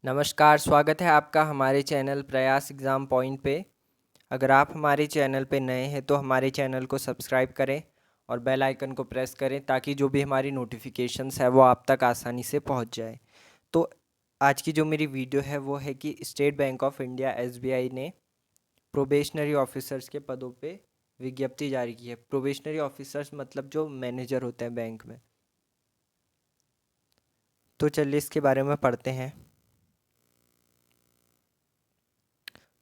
नमस्कार, स्वागत है आपका हमारे चैनल प्रयास एग्ज़ाम पॉइंट पे। अगर आप हमारे चैनल पे नए हैं तो हमारे चैनल को सब्सक्राइब करें और बेल आइकन को प्रेस करें ताकि जो भी हमारी नोटिफिकेशंस है वो आप तक आसानी से पहुंच जाए। तो आज की जो मेरी वीडियो है वो है कि state bank of India SBI ने प्रोबेशनरी ऑफिसर्स के पदों पे विज्ञप्ति जारी की है। प्रोबेशनरी ऑफिसर्स मतलब जो मैनेजर होते हैं बैंक में। तो चलिए इसके बारे में पढ़ते हैं।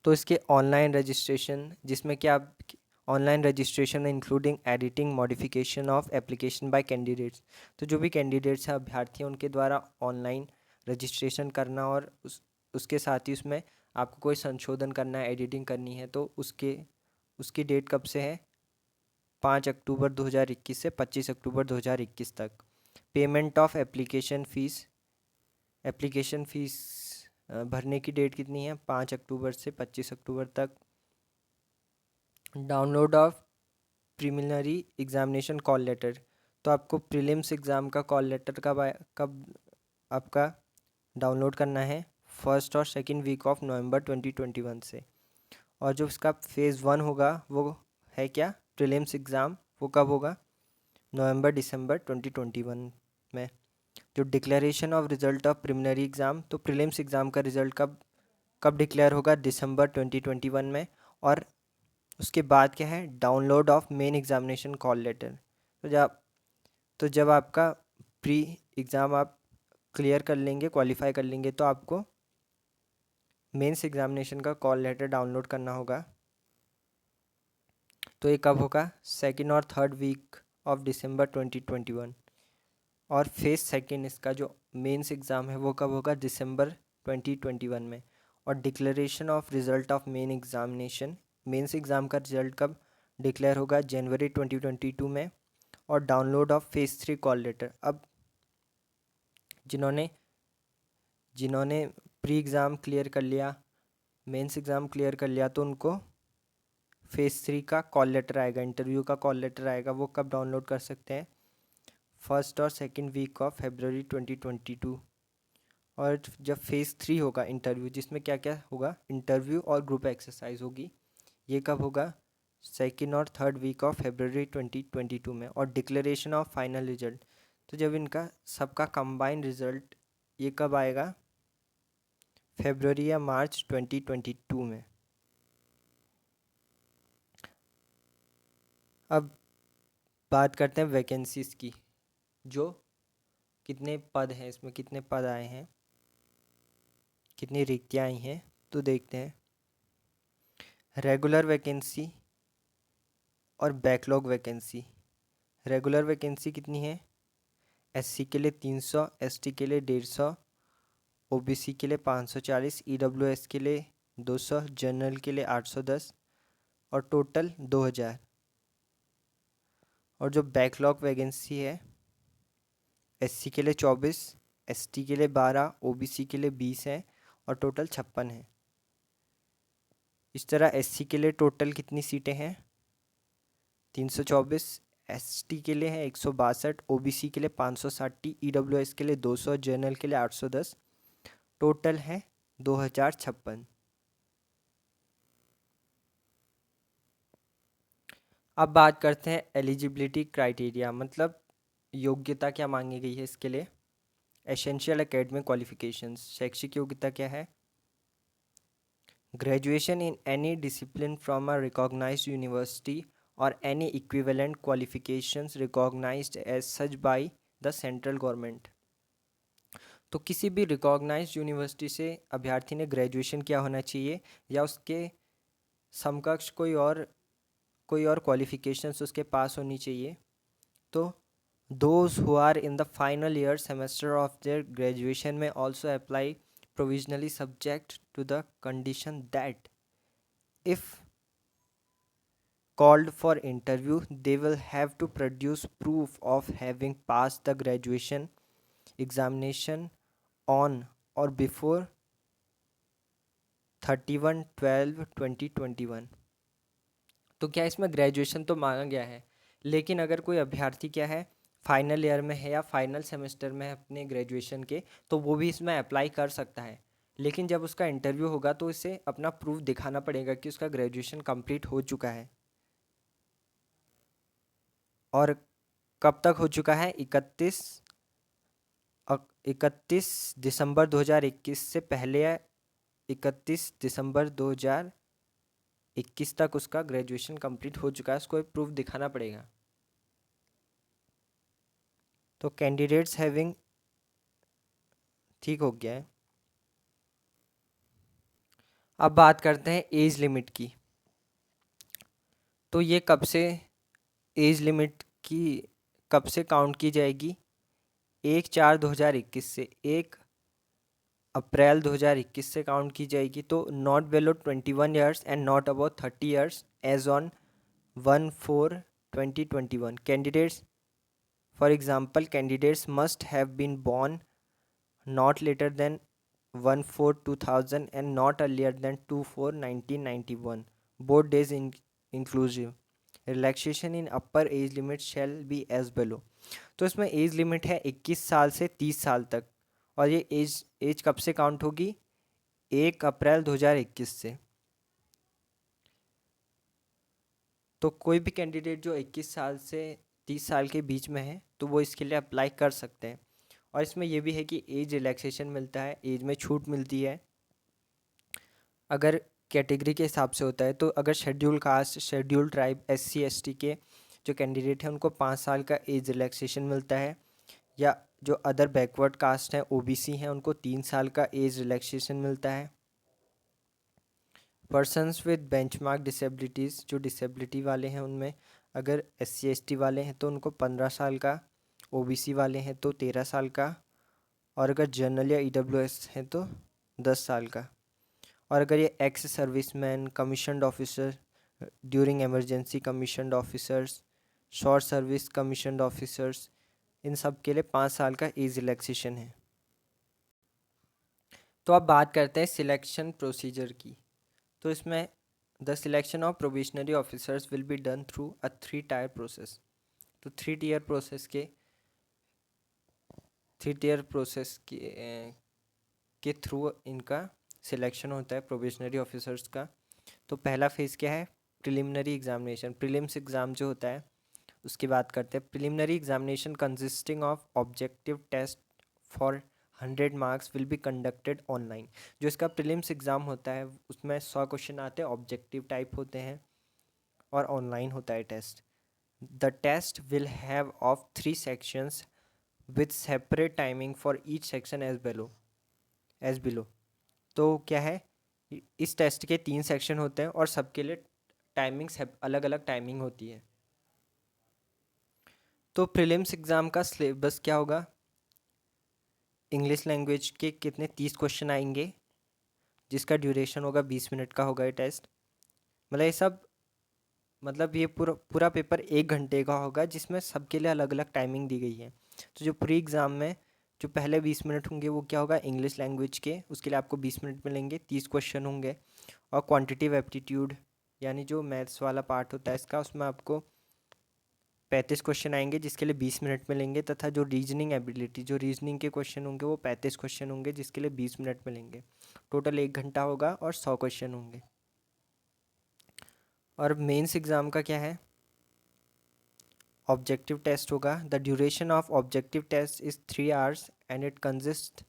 तो इसके ऑनलाइन रजिस्ट्रेशन, जिसमें कि आप online registration including editing modification of application by candidates. तो जो भी कैंडिडेट्स हैं, अभ्यर्थी हैं, उनके द्वारा ऑनलाइन रजिस्ट्रेशन करना और उसके साथ ही उसमें आपको कोई संशोधन करना है, एडिटिंग करनी है, तो उसकी डेट कब से है? 5 अक्टूबर 2021 से 25 अक्टूबर 2021 तक। पेमेंट ऑफ एप्लीकेशन फ़ीस भरने की डेट कितनी है? 5 अक्टूबर से 25 अक्टूबर तक। Download of preliminary examination call letter. तो आपको प्रीलिम्स एग्ज़ाम का कॉल लेटर कब आपका डाउनलोड करना है? फर्स्ट और सेकंड वीक ऑफ नवंबर 2021 से। और जो इसका फेज़ 1 होगा वो है क्या? प्रीलिम्स एग्ज़ाम वो कब होगा? नवंबर दिसंबर 2021 में। जो declaration of result of preliminary exam, तो प्रीलिम्स एग्ज़ाम का रिजल्ट कब कब डिक्लेयर होगा? दिसंबर 2021 में। और उसके बाद क्या है? Download of main examination call letter. तो जब आपका प्री एग्ज़ाम आप क्लियर कर लेंगे, क्वालिफाई कर लेंगे, तो आपको मेंस एग्जामिनेशन का कॉल लेटर डाउनलोड करना होगा। तो ये कब होगा? सेकेंड और थर्ड वीक ऑफ दिसंबर 2021। और फेज़ 2 इसका जो मेंस एग्ज़ाम है वो कब होगा? दिसंबर 2021 में। और declaration of result of mains exam का रिजल्ट कब डिक्लेयर होगा? जनवरी 2022 में। और download of phase 3 call letter, अब जिन्होंने जिन्होंने प्री एग्ज़ाम क्लियर कर लिया, मेंस एग्ज़ाम क्लियर कर लिया, तो उनको फेज़ 3 का कॉल लेटर आएगा, इंटरव्यू का कॉल लेटर आएगा। वो कब डाउनलोड कर सकते हैं? फर्स्ट और सेकंड वीक ऑफ फरवरी 2022। और जब फेज़ 3 होगा इंटरव्यू, जिसमें क्या क्या होगा? इंटरव्यू और ग्रुप एक्सरसाइज होगी। ये कब होगा? सेकंड और थर्ड वीक ऑफ फरवरी 2022 में। और डिक्लेरेशन ऑफ फाइनल रिजल्ट, तो जब इनका सबका कंबाइंड रिजल्ट, ये कब आएगा? फरवरी या मार्च 2022 में। अब बात करते हैं वैकेंसीज़ की। जो कितने पद हैं, इसमें कितने पद आए हैं, कितनी रिक्तियाँ आई हैं, तो देखते हैं। रेगुलर वैकेंसी और बैकलॉग वैकेंसी। रेगुलर वैकेंसी कितनी है? एससी के लिए 300, एसटी के लिए 150, ओबीसी के लिए 540, ईडब्ल्यूएस के लिए 200, जनरल के लिए 810 और टोटल 2000। और जो बैकलॉग वैकेंसी है, एससी के लिए 24, एसटी के लिए 12, ओबीसी के लिए 20 है और टोटल 56 है। इस तरह एससी के लिए टोटल कितनी सीटें हैं? 324, एसटी के लिए है 162, ओबीसी के लिए 560, ईडब्ल्यूएस के लिए 200, जनरल के लिए 810, टोटल है 2056। अब बात करते हैं एलिजिबिलिटी क्राइटेरिया, मतलब योग्यता क्या मांगी गई है इसके लिए। एसेंशियल एकेडमिक क्वालिफिकेशंस, शैक्षिक योग्यता क्या है? Graduation in any discipline from a recognised university or any equivalent qualifications recognised as such by the central government. तो किसी भी रिकॉग्नाइज्ड यूनिवर्सिटी से अभ्यर्थी ने ग्रेजुएशन किया होना चाहिए या उसके समकक्ष कोई और क्वालिफिकेशंस उसके पास होनी चाहिए। तो those who are in the final year semester of their graduation may also apply provisionally, subject to the condition that if called for interview they will have to produce proof of having passed the graduation examination on or before 31/12/2021। तो क्या इसमें graduation तो मांगा गया है, लेकिन अगर कोई अभ्यर्थी क्या है, फाइनल ईयर में है या फाइनल सेमेस्टर में है अपने ग्रेजुएशन के, तो वो भी इसमें अप्लाई कर सकता है। लेकिन जब उसका इंटरव्यू होगा तो इसे अपना प्रूफ दिखाना पड़ेगा कि उसका ग्रेजुएशन कंप्लीट हो चुका है। और कब तक हो चुका है? 31 दिसंबर 2021 से पहले, 31 दिसंबर 2021 तक उसका ग्रेजुएशन कंप्लीट हो चुका है, उसको एक प्रूफ दिखाना पड़ेगा। तो कैंडिडेट्स हैविंग, ठीक हो गया है। अब बात करते हैं एज लिमिट की। तो ये कब से एज लिमिट की कब से काउंट की जाएगी? 1/4/2021 से 1 अप्रैल 2021 से काउंट की जाएगी। तो not below 21 years and not about 30 years age on 1/4/2021 candidates, for example candidates must have been born not later than 1/4/2000 and not earlier than 2/4/1991, both days inclusive. Relaxation in upper age limit shall be as below. तो इसमें age limit है 21 साल से 30 साल तक, और ये as कब से काउंट होगी? 1 अप्रैल 2021 से। तो कोई भी कैंडिडेट जो 21 साल से 30 साल के बीच में है तो वो इसके लिए अप्लाई कर सकते हैं। और इसमें यह भी है कि एज रिलैक्सेशन मिलता है, एज में छूट मिलती है अगर कैटेगरी के हिसाब से होता है। तो अगर schedule caste, schedule tribe, SC ST के जो कैंडिडेट हैं उनको 5 साल का एज रिलैक्सेशन मिलता है, या जो अदर बैकवर्ड कास्ट हैं, OBC हैं, उनको 3 साल का एज रिलैक्सेशन मिलता है। पर्सनस विद बेंचमार्क डिसेबिलिटीज़, जो डिसेबिलिटी वाले हैं उनमें अगर SC ST वाले हैं तो उनको 15 साल का, OBC वाले हैं तो 13 साल का, और अगर जनरल या EWS हैं तो 10 साल का। और अगर ये ex serviceman, commissioned officer, during emergency commissioned officers, short service commissioned officers, इन सब के लिए 5 साल का एज रिलैक्सेशन है। तो अब बात करते हैं सिलेक्शन प्रोसीजर की। तो इसमें the selection of probationary officers will be done through a 3 tyre process. तो 3 टियर प्रोसेस के थ्रू इनका सिलेक्शन होता है प्रोबेशनरी ऑफिसर्स का। तो पहला फेज़ क्या है? प्रिलिमिनरी एग्जामिनेशन, प्रीलिम्स एग्ज़ाम जो होता है उसकी बात करते हैं। Preliminary examination consisting of objective test for 100 marks will be conducted online. जो इसका प्रीलिम्स एग्ज़ाम होता है उसमें 100 क्वेश्चन आते हैं, ऑब्जेक्टिव टाइप होते हैं और ऑनलाइन होता है test. The test will have of 3 sections with separate timing for each section as below. तो क्या है, इस टेस्ट के 3 सेक्शन होते हैं और सबके लिए टाइमिंग्स अलग अलग टाइमिंग होती है। तो प्रीलिम्स एग्ज़ाम का सिलेबस क्या होगा? इंग्लिश लैंग्वेज के कितने 30 क्वेश्चन आएंगे, जिसका ड्यूरेशन होगा 20 मिनट का होगा ये टेस्ट। मतलब ये सब, मतलब ये पूरा पूरा पेपर 1 घंटे का होगा जिसमें सबके लिए अलग अलग टाइमिंग दी गई है। तो जो प्री एग्ज़ाम में जो पहले 20 मिनट होंगे वो क्या होगा? इंग्लिश लैंग्वेज के, उसके लिए आपको 20 मिनट मिलेंगे, 30 क्वेश्चन होंगे। और क्वांटिटिव एप्टीट्यूड यानी जो मैथ्स वाला पार्ट होता है इसका, उसमें आपको 35 क्वेश्चन आएंगे जिसके लिए 20 मिनट मिलेंगे। तथा जो रीजनिंग एबिलिटी, जो रीजनिंग के क्वेश्चन होंगे वो 35 क्वेश्चन होंगे जिसके लिए 20 मिनट मिलेंगे। टोटल 1 घंटा होगा और 100 क्वेश्चन होंगे। और मेंस एग्ज़ाम का क्या है? ऑब्जेक्टिव टेस्ट होगा। The duration of objective test is 3 hours and it consist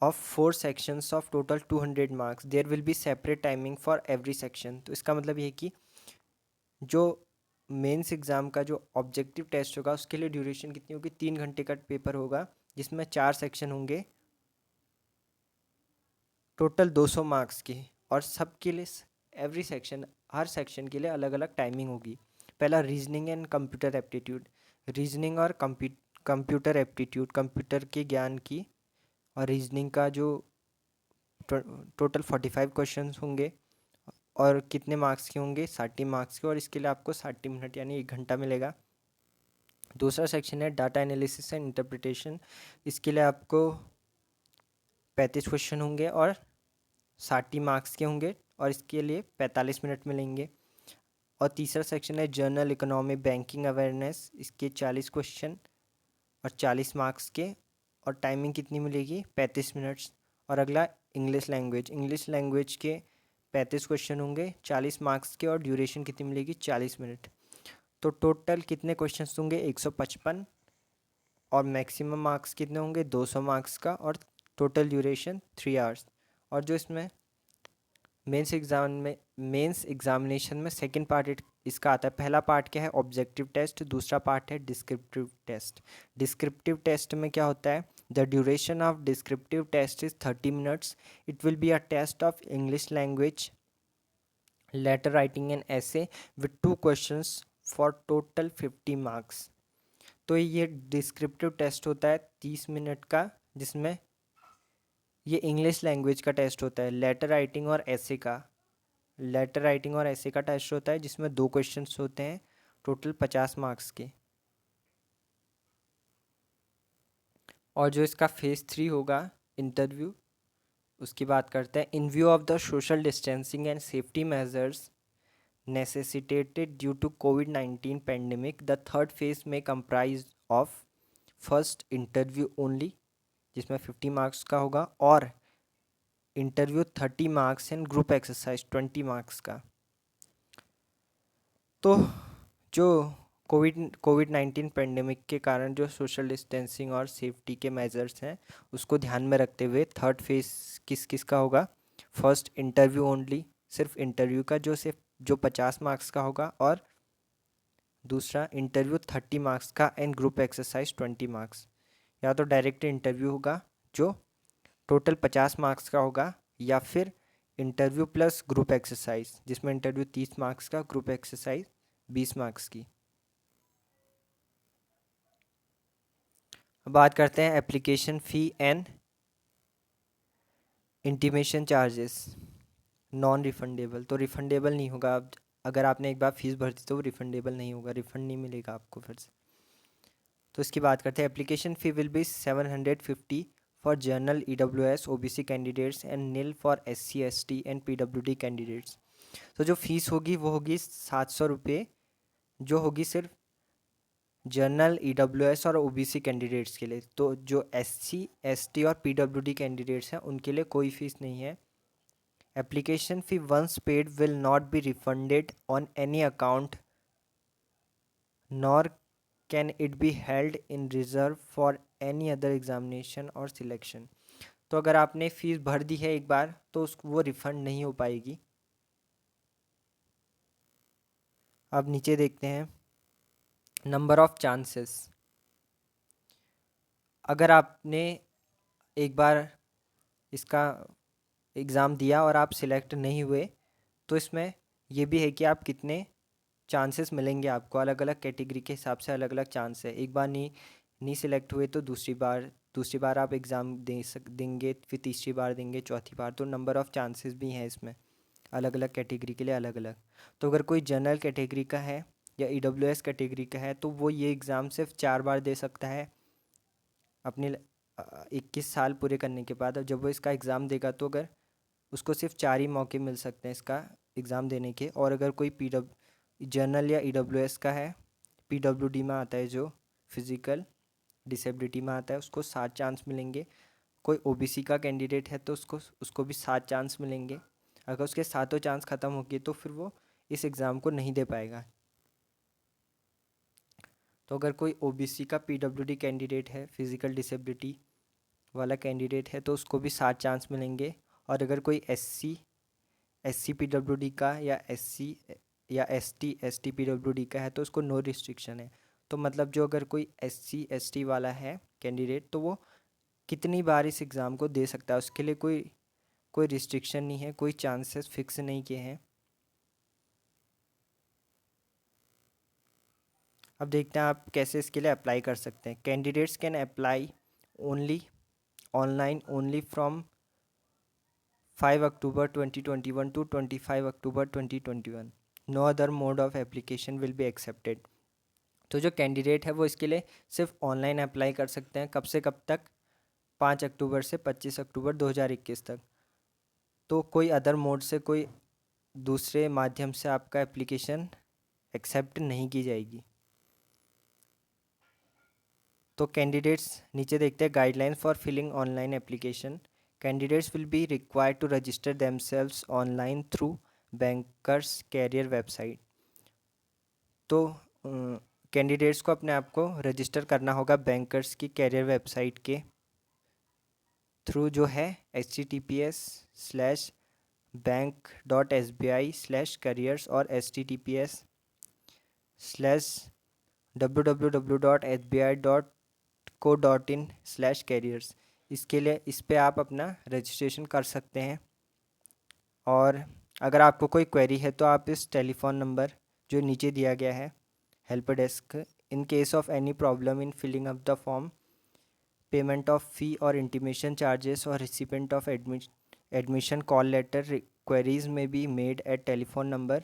of 4 sections of total 200 marks. There will be separate timing for every section. तो इसका मतलब ये है कि जो मेंस एग्ज़ाम का जो ऑब्जेक्टिव टेस्ट होगा उसके लिए ड्यूरेशन कितनी होगी? 3 घंटे का पेपर होगा जिसमें 4 सेक्शन होंगे, टोटल 200 मार्क्स के। और सबके लिए एवरी सेक्शन, हर सेक्शन के लिए अलग अलग टाइमिंग होगी। पहला reasoning and computer aptitude, reasoning और कंप्यूटर एप्टीट्यूड, कंप्यूटर के ज्ञान की। और रीजनिंग का जो टोटल 45 क्वेश्चन होंगे और कितने मार्क्स के होंगे? 60 मार्क्स के, और इसके लिए आपको 60 मिनट यानी 1 घंटा मिलेगा। दूसरा सेक्शन है डाटा एनालिसिस एंड इंटरप्रिटेशन, इसके लिए आपको 35 क्वेश्चन होंगे और 60 मार्क्स के होंगे और इसके लिए 45 मिनट मिलेंगे। और तीसरा सेक्शन है जर्नल इकोनॉमी बैंकिंग अवेयरनेस, इसके 40 क्वेश्चन और 40 मार्क्स के, और टाइमिंग कितनी मिलेगी? 35 मिनट्स। और अगला इंग्लिश लैंग्वेज के 35 क्वेश्चन होंगे 40 मार्क्स के, और ड्यूरेशन कितनी मिलेगी 40 मिनट। तो टोटल कितने क्वेश्चंस होंगे 155, और मैक्सिमम मार्क्स कितने होंगे 200 मार्क्स का, और टोटल ड्यूरेशन 3 आवर्स। और जो इसमें मेंस एग्जामिनेशन में सेकंड पार्ट इसका आता है। पहला पार्ट क्या है, ऑब्जेक्टिव टेस्ट, दूसरा पार्ट है डिस्क्रिप्टिव टेस्ट। डिस्क्रिप्टिव टेस्ट में क्या होता है, the duration of descriptive test is 30 minutes. It will be a test of English language, letter writing and essay with 2 questions for total 50 marks. तो ये descriptive test होता है 30 minute का, जिसमें ये इंग्लिश लैंग्वेज का टेस्ट होता है। लेटर राइटिंग और ऐसे का टेस्ट होता है, जिसमें 2 क्वेश्चंस होते हैं, टोटल 50 मार्क्स के। और जो इसका फेज 3 होगा इंटरव्यू, उसकी बात करते हैं। इन view of the social distancing and safety measures necessitated due to COVID-19 pandemic, the third phase may comprise of first interview only, जिसमें 50 मार्क्स का होगा, और interview 30 marks and group exercise 20 marks का। तो जो कोविड 19 पेंडेमिक के कारण जो सोशल डिस्टेंसिंग और सेफ्टी के मेजर्स हैं, उसको ध्यान में रखते हुए थर्ड फेज किस का होगा, फर्स्ट इंटरव्यू ओनली, सिर्फ इंटरव्यू का जो 50 मार्क्स का होगा, और दूसरा इंटरव्यू 30 मार्क्स का एंड ग्रुप एक्सरसाइज 20 मार्क्स। या तो डायरेक्ट इंटरव्यू होगा जो टोटल 50 मार्क्स का होगा, या फिर इंटरव्यू प्लस ग्रुप एक्सरसाइज, जिसमें इंटरव्यू 30 मार्क्स का, ग्रुप एक्सरसाइज 20 मार्क्स की। अब बात करते हैं application fee and intimation charges. Non refundable, तो रिफंडेबल नहीं होगा। अब अगर आपने एक बार फीस भर दी तो वो रिफंडेबल नहीं होगा, रिफंड नहीं मिलेगा आपको फिर से। तो इसकी बात करते हैं। Application fee will be 750 for general EWS OBC candidates and nil for SC ST and PWD candidates. तो जो फीस होगी वो होगी 700 रुपये, जो होगी सिर्फ जनरल EWS और OBC कैंडिडेट्स के लिए। तो जो SC ST और PWD कैंडिडेट्स हैं उनके लिए कोई फीस नहीं है। Application fee once paid will not be refunded on any account nor can it be held in reserve for any other examination or selection. तो अगर आपने फ़ीस भर दी है एक बार तो वो रिफ़ंड नहीं हो पाएगी। अब नीचे देखते हैं नंबर ऑफ चांसेस। अगर आपने एक बार इसका एग्ज़ाम दिया और आप सिलेक्ट नहीं हुए, तो इसमें ये भी है कि आप कितने चांसेस मिलेंगे आपको। अलग अलग कैटेगरी के हिसाब से अलग अलग चांस है। एक बार नहीं सिलेक्ट हुए तो दूसरी बार आप एग्ज़ाम देंगे, फिर तीसरी बार देंगे, चौथी बार। तो नंबर ऑफ़ चांसेस भी हैं इसमें, अलग अलग कैटेगरी के लिए अलग अलग। तो अगर कोई जनरल कैटेगरी का है या EWS कैटेगरी का है तो वो ये एग्ज़ाम सिर्फ 4 बार दे सकता है अपने 21 साल पूरे करने के बाद। अब जब वो इसका एग्ज़ाम देगा तो अगर उसको सिर्फ 4 ही मौके मिल सकते हैं इसका एग्ज़ाम देने के। और अगर कोई जनरल या EWS का है, PWD में आता है जो फिज़िकल डिसेबिलिटी में आता है, उसको 7 चांस मिलेंगे। कोई OBC का कैंडिडेट है तो उसको भी 7 चांस मिलेंगे। अगर उसके सातों चांस ख़त्म हो गए तो फिर वो इस एग्ज़ाम को नहीं दे पाएगा। तो अगर कोई OBC का PWD कैंडिडेट है, फिज़िकल डिसेबिलिटी वाला कैंडिडेट है, तो उसको भी 7 चांस मिलेंगे। और अगर कोई SC PWD का या SC या ST ST PWD का है तो उसको नो रिस्ट्रिक्शन है। तो मतलब जो अगर कोई SC ST वाला है कैंडिडेट तो वो कितनी बार इस एग्ज़ाम को दे सकता है, उसके लिए कोई रिस्ट्रिक्शन नहीं है, कोई चांसेस फिक्स नहीं किए हैं। अब देखते हैं आप कैसे इसके लिए अप्लाई कर सकते हैं। Candidates can apply only online only from 5 October 2021 to 25 October 2021। No other mode of application will be accepted. तो जो कैंडिडेट है वो इसके लिए सिर्फ ऑनलाइन अप्लाई कर सकते हैं। कब से कब तक, 5 अक्टूबर से 25 अक्टूबर 2021 तक। तो कोई अदर मोड से, कोई दूसरे माध्यम से आपका एप्लीकेशन एक्सेप्ट नहीं की जाएगी। तो कैंडिडेट्स नीचे देखते हैं guidelines for filling online application. Candidates will be required to register themselves online through bankers career website. तो कैंडिडेट्स को अपने आप को रजिस्टर करना होगा बैंकर्स की कैरियर वेबसाइट के थ्रू, जो है https://bank.sbi/careers और https://www.sbi.co.in/careers। इसके लिए इस पे आप अपना रजिस्ट्रेशन कर सकते हैं। और अगर आपको कोई क्वेरी है तो आप इस टेलीफोन नंबर जो नीचे दिया गया है, help desk, in case of any problem in filling up the form, payment of fee और इंटीमेशन चार्जेस और recipient of admission call letter, queries में be made at telephone number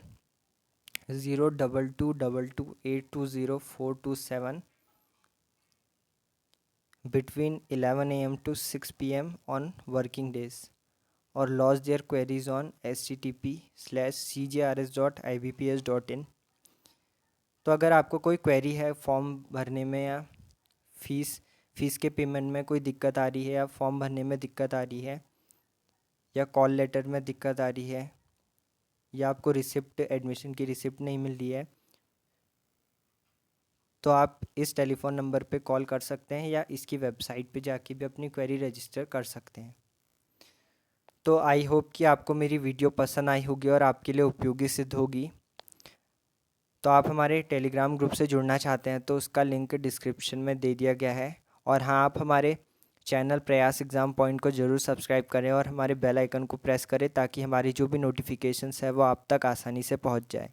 02222820427 between 11 a.m. to 6 p.m. on working days, और lodge their queries on http://cjrs.ibps.in। तो अगर आपको कोई query है form भरने में या फीस के पेमेंट में कोई दिक्कत आ रही है, या फॉर्म भरने में दिक्कत आ रही है, या कॉल लेटर में दिक्कत आ रही है, या आपको रिसिप्ट, एडमिशन की रिसिप्ट नहीं मिल रही है, तो आप इस टेलीफोन नंबर पे कॉल कर सकते हैं या इसकी वेबसाइट पे जाके भी अपनी क्वेरी रजिस्टर कर सकते हैं। तो आई होप कि आपको मेरी वीडियो पसंद आई होगी और आपके लिए उपयोगी सिद्ध होगी। तो आप हमारे टेलीग्राम ग्रुप से जुड़ना चाहते हैं तो उसका लिंक डिस्क्रिप्शन में दे दिया गया है। और हाँ, आप हमारे चैनल प्रयास एग्ज़ाम पॉइंट को ज़रूर सब्सक्राइब करें और हमारे बेल आइकन को प्रेस करें ताकि हमारी जो भी नोटिफिकेशंस है वो आप तक आसानी से पहुंच जाए।